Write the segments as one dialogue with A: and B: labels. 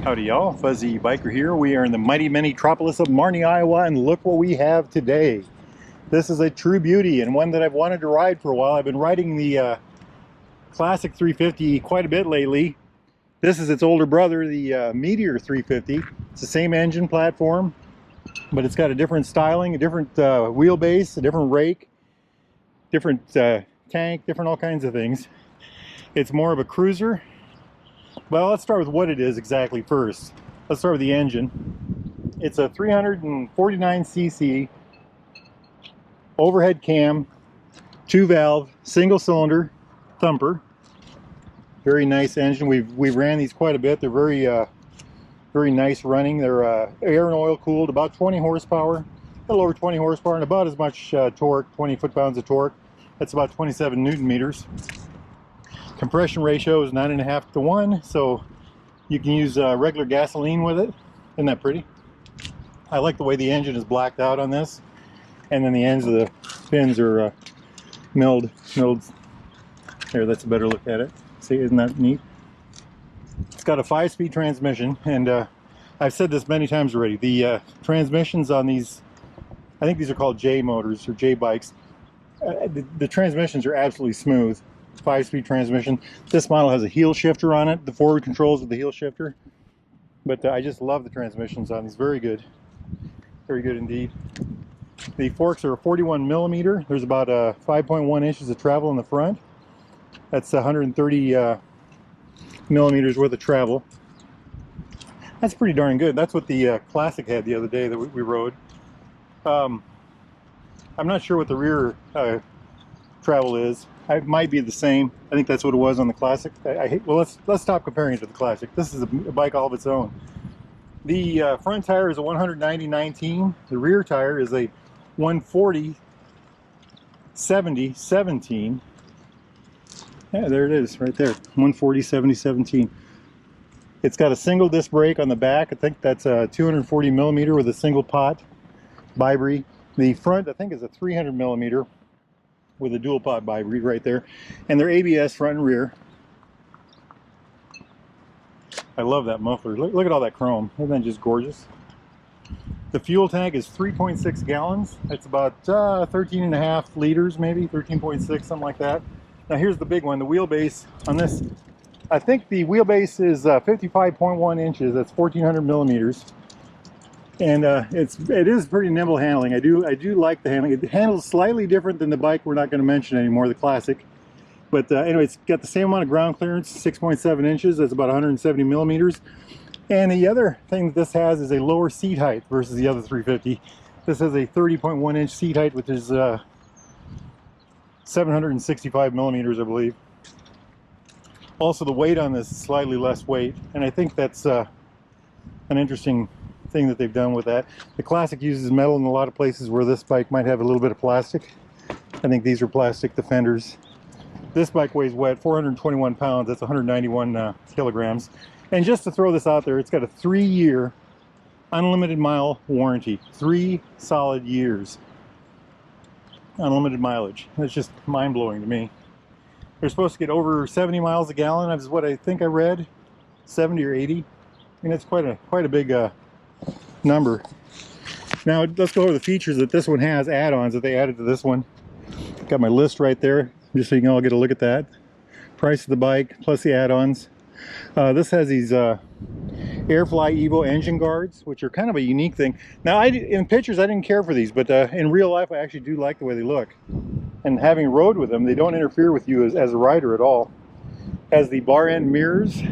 A: Howdy y'all, Fuzzy Biker here. We are in the mighty metropolis of Marnie, Iowa, and look what we have today. This is a true beauty and one that I've wanted to ride for a while. I've been riding the Classic 350 quite a bit lately. This is its older brother, the Meteor 350. It's the same engine platform, but it's got a different styling, a different wheelbase, a different rake, different tank, different all kinds of things. It's more of a cruiser. Well, let's start with what it is exactly first. Let's start with the engine. It's a 349cc overhead cam, 2-valve, single cylinder thumper. Very nice engine. We ran these quite a bit. They're very nice running. They're air and oil cooled, about 20 horsepower, a little over 20 horsepower, and about as much torque, 20 foot-pounds of torque. That's about 27 Newton meters. Compression ratio is 9.5 to 1, so you can use regular gasoline with it. Isn't that pretty? I like the way the engine is blacked out on this, and then the ends of the fins are milled. There, that's a better look at it. See, isn't that neat? It's got a 5-speed transmission, and I've said this many times already. The transmissions on these, I think these are called J motors or J bikes. The transmissions are absolutely smooth. 5-speed transmission. This model has a heel shifter on it. The forward controls with the heel shifter. But I just love the transmissions on these. Very good. Very good indeed. The forks are 41 millimeter. There's about 5.1 inches of travel in the front. That's 130 millimeters worth of travel. That's pretty darn good. That's what the Classic had the other day that we rode. I'm not sure what the rear travel is. It might be the same. I think that's what it was on the Classic. Well, let's stop comparing it to the Classic. This is a bike all of its own. The front tire is a 190/19. The rear tire is a 140/70/17. Yeah, there it is, right there. 140/70/17. It's got a single disc brake on the back. I think that's a 240 millimeter with a single pot bi-brake. The front, I think, is a 300 millimeter with a dual pot bi-brake right there, and they're ABS front and rear. I love that muffler. Look at all that chrome. Isn't that just gorgeous? The fuel tank is 3.6 gallons. It's about 13.5 liters, maybe 13.6, something like that. Now here's the big one, the wheelbase on this. I think the wheelbase is 55.1 inches. That's 1,400 millimeters. And it is pretty nimble handling. I do like the handling. It handles slightly different than the bike we're not going to mention anymore, the Classic. But anyway, it's got the same amount of ground clearance, 6.7 inches. That's about 170 millimeters. And the other thing that this has is a lower seat height versus the other 350. This has a 30.1 inch seat height, which is 765 millimeters, I believe. Also, the weight on this is slightly less weight, and I think that's an interesting thing that they've done with that. The Classic uses metal in a lot of places where this bike might have a little bit of plastic. I think these are plastic defenders. This bike weighs 421 pounds. That's 191 kilograms. And just to throw this out there, it's got a 3-year unlimited mile warranty. 3 solid years. Unlimited mileage. That's just mind-blowing to me. They're supposed to get over 70 miles a gallon. That's what I think I read. 70 or 80. I mean, it's quite a big number. Now let's go over the features that this one has, add-ons that they added to this one. Got my list right there, just so you can all get a look at that. Price of the bike plus the add-ons. This has these Airfly Evo engine guards, which are kind of a unique thing. Now, in pictures I didn't care for these, but in real life I actually do like the way they look. And having rode with them, they don't interfere with you as a rider at all. Has the bar end mirrors,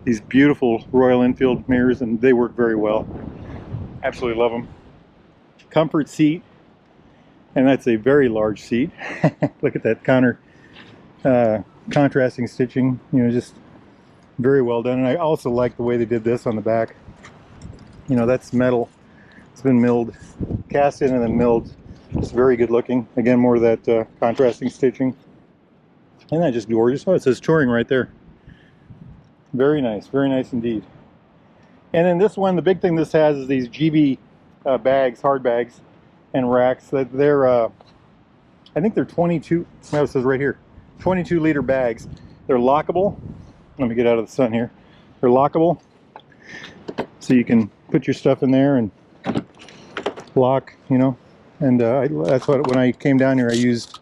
A: these beautiful Royal Enfield mirrors, and they work very well. Absolutely love them. Comfort seat, and that's a very large seat. Look at that contrasting stitching, you know, just very well done. And I also like the way they did this on the back. You know, that's metal. It's been milled, cast in and then milled. It's very good looking. Again, more of that contrasting stitching. Isn't that just gorgeous? Oh, it says touring right there. Very nice indeed. And then this one, the big thing this has is these GB bags, hard bags and racks. They're, I think they're 22, no, it says right here, 22 liter bags. They're lockable. Let me get out of the sun here. They're lockable. so you can put your stuff in there and lock, you know. And that's what, when I came down here, I used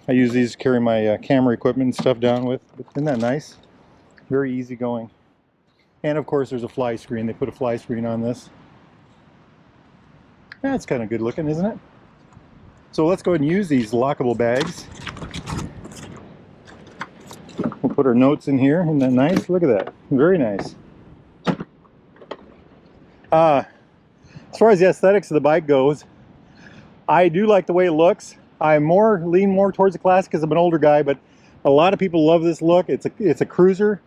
A: these to carry my camera equipment and stuff down with. Isn't that nice? Very easy going. And of course there's a fly screen. They put a fly screen on this. That's kind of good looking, isn't it? So let's go ahead and use these lockable bags. We'll put our notes in here. Isn't that nice? Look at that. Very nice. As far as the aesthetics of the bike goes, I do like the way it looks. I lean more towards the classic because I'm an older guy, but a lot of people love this look. It's a cruiser.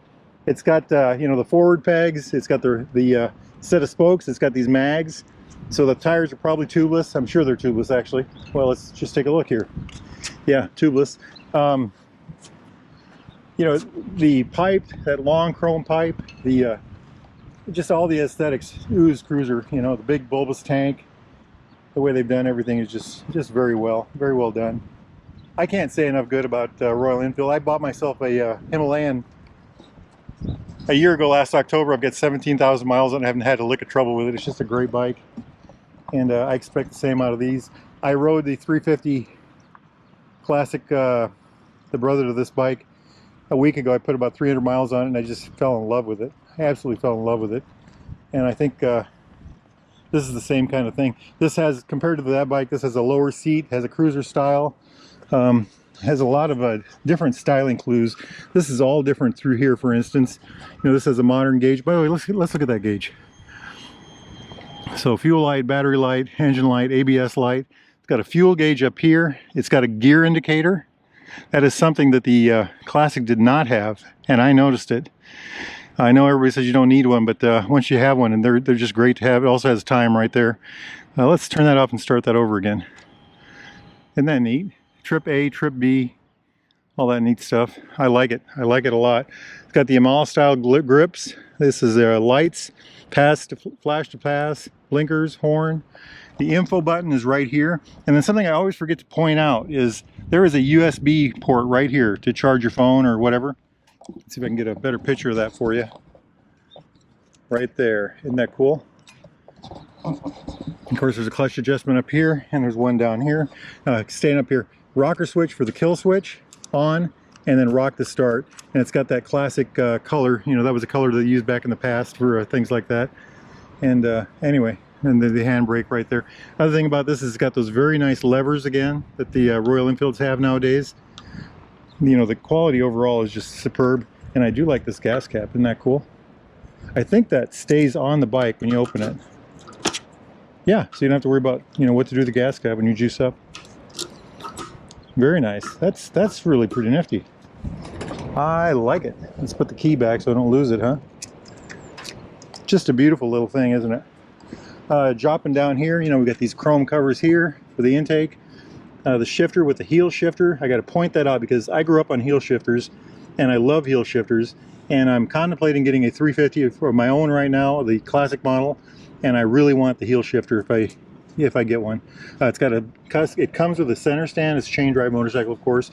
A: It's got you know, the forward pegs. It's got the set of spokes. It's got these mags. So the tires are probably tubeless. I'm sure they're tubeless actually. Well, let's just take a look here. Yeah, tubeless. You know, the pipe, that long chrome pipe, the just all the aesthetics ooze cruiser. You know, the big bulbous tank. The way they've done everything is just very well done. I can't say enough good about Royal Enfield. I bought myself a Himalayan a year ago last October. I've got 17,000 miles and I haven't had a lick of trouble with it. It's just a great bike, and I expect the same out of these. I rode the 350 Classic, the brother to this bike, a week ago. I put about 300 miles on it and I just fell in love with it. I absolutely fell in love with it, and I think this is the same kind of thing. This has, compared to that bike, this has a lower seat, has a cruiser style, has a lot of different styling clues. This is all different through here, for instance. You know, this has a modern gauge. By the way, let's look at that gauge. So fuel light, battery light, engine light, ABS light. It's got a fuel gauge up here. It's got a gear indicator. That is something that the Classic did not have, and I noticed it. I know everybody says you don't need one, but once you have one, and they're just great to have. It also has time right there. Let's turn that off and start that over again. Isn't that neat? Trip A, Trip B, all that neat stuff. I like it. I like it a lot. It's got the Yamaha style grips. This is lights, pass to flash to pass, blinkers, horn. The info button is right here. And then something I always forget to point out is there is a USB port right here to charge your phone or whatever. Let's see if I can get a better picture of that for you. Right there. Isn't that cool? Of course, there's a clutch adjustment up here, and there's one down here. Staying up here. Rocker switch for the kill switch, on, and then rock to start. And it's got that classic color. You know, that was a color they used back in the past for things like that. And anyway, and the handbrake right there. Other thing about this is it's got those very nice levers again that the Royal Enfields have nowadays. You know, the quality overall is just superb, and I do like this gas cap. Isn't that cool? I think that stays on the bike when you open it. Yeah, so you don't have to worry about, you know, what to do with the gas cap when you juice up. Very nice. That's really pretty nifty. I like it. Let's put the key back so I don't lose it, huh? Just a beautiful little thing, isn't it? Dropping down here, you know, we got these chrome covers here for the intake. The shifter with the heel shifter. I got to point that out because I grew up on heel shifters and I love heel shifters, and I'm contemplating getting a 350 for my own right now, the classic model, and I really want the heel shifter if I get one. It comes with a center stand. It's a chain drive motorcycle, of course,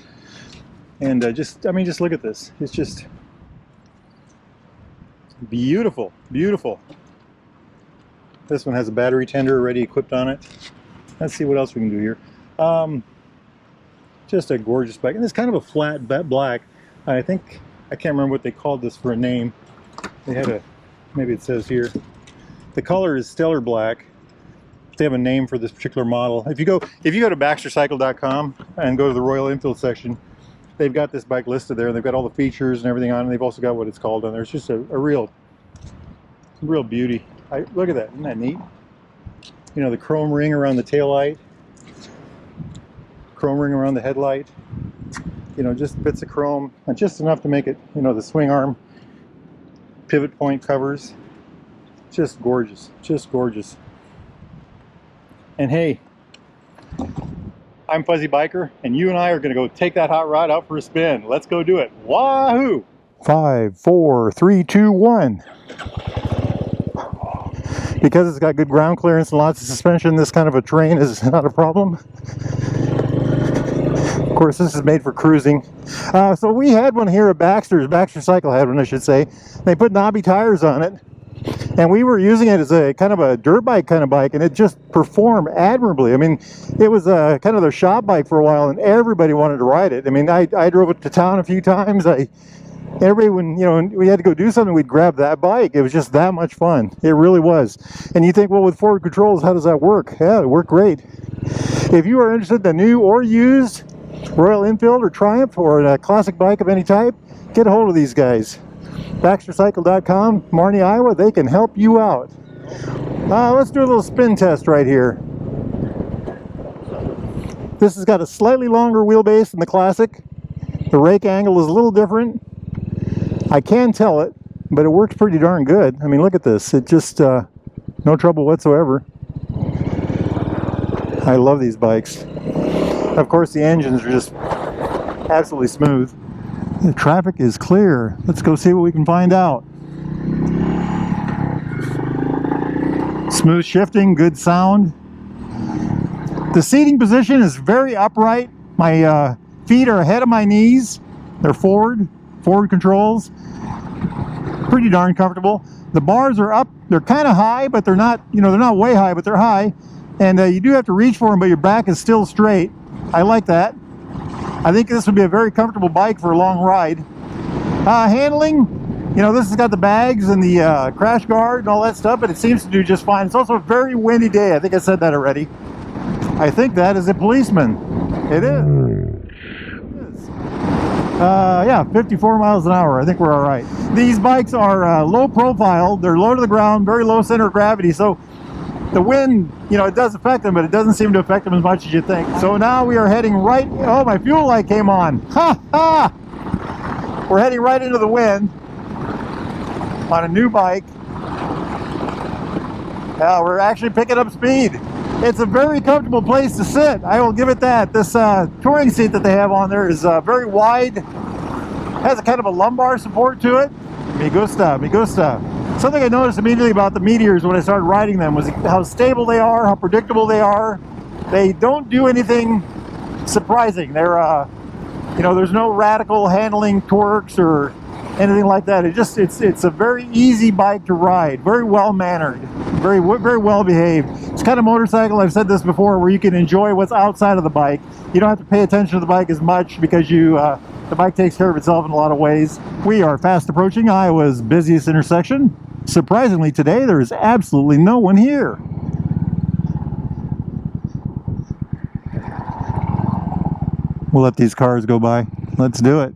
A: and just look at this. It's just beautiful, beautiful. This one has a battery tender already equipped on it. Let's see what else we can do here. Just a gorgeous bike, and it's kind of a flat black. I think, I can't remember what they called this for a name. They had maybe it says here. The color is stellar black. They have a name for this particular model. If you go to BaxterCycle.com and go to the Royal Enfield section, they've got this bike listed there. They've got all the features and everything on it. They've also got what it's called on there. It's just a real beauty. Look at that. Isn't that neat? You know, the chrome ring around the taillight, chrome ring around the headlight. You know, just bits of chrome, and just enough to make it, you know, the swing arm pivot point covers. Just gorgeous, just gorgeous. And hey, I'm Fuzzy Biker, and you and I are going to go take that hot rod out for a spin. Let's go do it. Wahoo! 5, 4, 3, 2, 1. Because it's got good ground clearance and lots of suspension, this kind of a terrain is not a problem. Of course, this is made for cruising. So we had one here at Baxter Cycle had one, I should say. They put knobby tires on it. And we were using it as a kind of a dirt bike kind of bike, and it just performed admirably. I mean, it was a kind of their shop bike for a while, and everybody wanted to ride it. I mean, I drove it to town a few times. Everybody, when, you know, when we had to go do something, we'd grab that bike. It was just that much fun. It really was. And you think, well, with forward controls, how does that work? Yeah, it worked great. If you are interested in the new or used Royal Enfield or Triumph or a classic bike of any type, get a hold of these guys. BaxterCycle.com, Marnie, Iowa. They can help you out. Let's do a little spin test right here. This has got a slightly longer wheelbase than the classic. The rake angle is a little different. I can tell it, but it works pretty darn good. I mean, look at this. It just, no trouble whatsoever. I love these bikes. Of course, the engines are just absolutely smooth. The traffic is clear. Let's go see what we can find out. Smooth shifting, good sound. The seating position is very upright. My feet are ahead of my knees. They're forward controls. Pretty darn comfortable. The bars are up. They're kind of high, but they're not, you know, they're not way high, but they're high. And you do have to reach for them, but your back is still straight. I like that. I think this would be a very comfortable bike for a long ride. Handling, you know, this has got the bags and the crash guard and all that stuff, but it seems to do just fine. It's also a very windy day. I think I said that already. I think that is a policeman. It is. Yeah, 54 miles an hour. I think we're all right. These bikes are low profile. They're low to the ground, very low center of gravity. So the wind, you know, it does affect them, but it doesn't seem to affect them as much as you think. So now we are heading right, oh, my fuel light came on. Ha ha! We're heading right into the wind on a new bike. We're actually picking up speed. It's a very comfortable place to sit. I will give it that. This touring seat that they have on there is very wide. Has a kind of a lumbar support to it. Me gusta, me gusta. Something I noticed immediately about the Meteors when I started riding them was how stable they are, how predictable they are. They don't do anything surprising. They're, you know, there's no radical handling torques or anything like that. It's a very easy bike to ride, very well mannered, very well behaved. It's kind of motorcycle, I've said this before, where you can enjoy what's outside of the bike. You don't have to pay attention to the bike as much because the bike takes care of itself in a lot of ways. We are fast approaching Iowa's busiest intersection. Surprisingly today, there is absolutely no one here. We'll let these cars go by. Let's do it.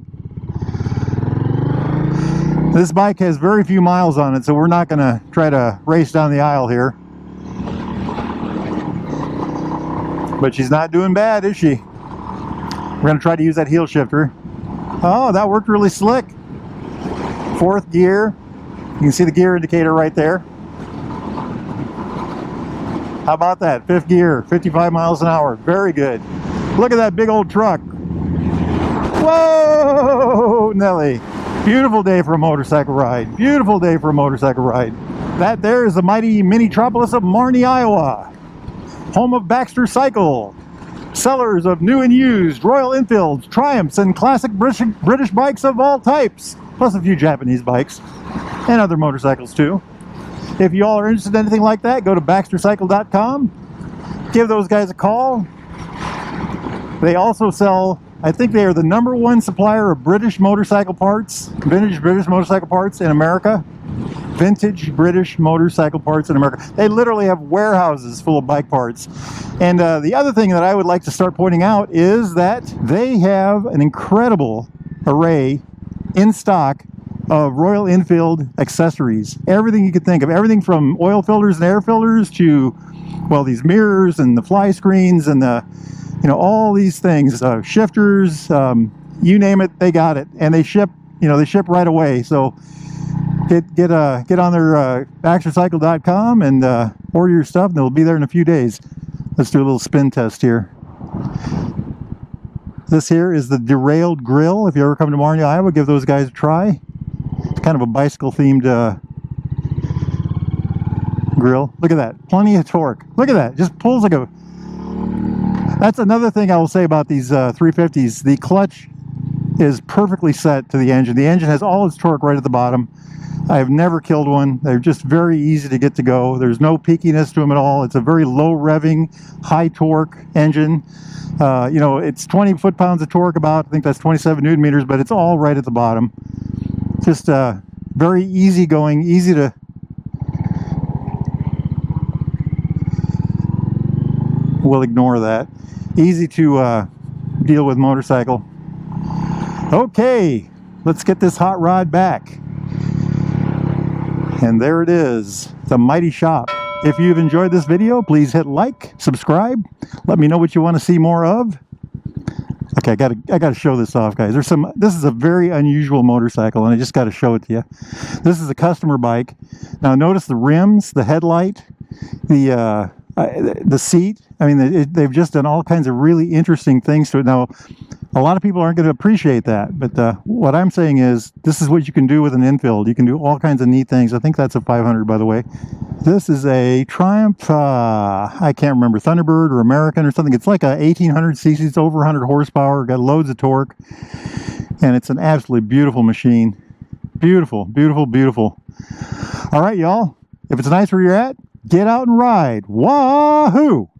A: This bike has very few miles on it, so we're not going to try to race down the aisle here. But she's not doing bad, is she? We're going to try to use that heel shifter. Oh, that worked really slick. 4th gear. You can see the gear indicator right there. How about that? 5th gear, 55 miles an hour. Very good. Look at that big old truck. Whoa, Nelly. Beautiful day for a motorcycle ride. Beautiful day for a motorcycle ride. That there is the mighty mini-tropolis of Marnie, Iowa. Home of Baxter Cycle. Sellers of new and used Royal Enfields, Triumphs, and classic British bikes of all types. Plus a few Japanese bikes. And other motorcycles too. If you all are interested in anything like that, go to BaxterCycle.com. Give those guys a call. They also sell, I think they are the #1 supplier of British motorcycle parts, vintage British motorcycle parts in America. Vintage British motorcycle parts in America. They literally have warehouses full of bike parts. And the other thing that I would like to start pointing out is that they have an incredible array in stock of Royal Enfield accessories. Everything you could think of, everything from oil filters and air filters to, well, these mirrors and the fly screens and the, you know, all these things, shifters, you name it, they got it. And they ship, you know, they ship right away. So get on their BaxterCycle.com and order your stuff, and they'll be there in a few days. Let's do a little spin test here. This here is the Derailed Grill. If you ever come to Marnie, Iowa, give those guys a try. It's kind of a bicycle themed grill. Look at that, plenty of torque. Look at that, just pulls like a... That's another thing I will say about these 350s. The clutch is perfectly set to the engine. The engine has all its torque right at the bottom. I have never killed one. They're just very easy to get to go. There's no peakiness to them at all. It's a very low revving, high torque engine. You know, it's 20 foot-pounds of torque about. I think that's 27 newton meters, but it's all right at the bottom. Just very easy going, easy to... We'll ignore that. Easy to deal with motorcycle. Okay, let's get this hot rod back. And there it is, the mighty shop. If you've enjoyed this video, please hit like, subscribe. Let me know what you want to see more of. Okay, I gotta show this off, guys. This is a very unusual motorcycle, and I just got to show it to you. This is a customer bike. Now notice the rims, the headlight, the seat. I mean, they've just done all kinds of really interesting things to it. Now, a lot of people aren't going to appreciate that, but what I'm saying is this is what you can do with an Enfield. You can do all kinds of neat things. I think that's a 500, by the way. This is a Triumph, I can't remember, Thunderbird or American or something. It's like a 1800 cc. It's over 100 horsepower, got loads of torque, and it's an absolutely beautiful machine. Beautiful, beautiful, beautiful. All right, y'all. If it's nice where you're at, get out and ride. Wahoo!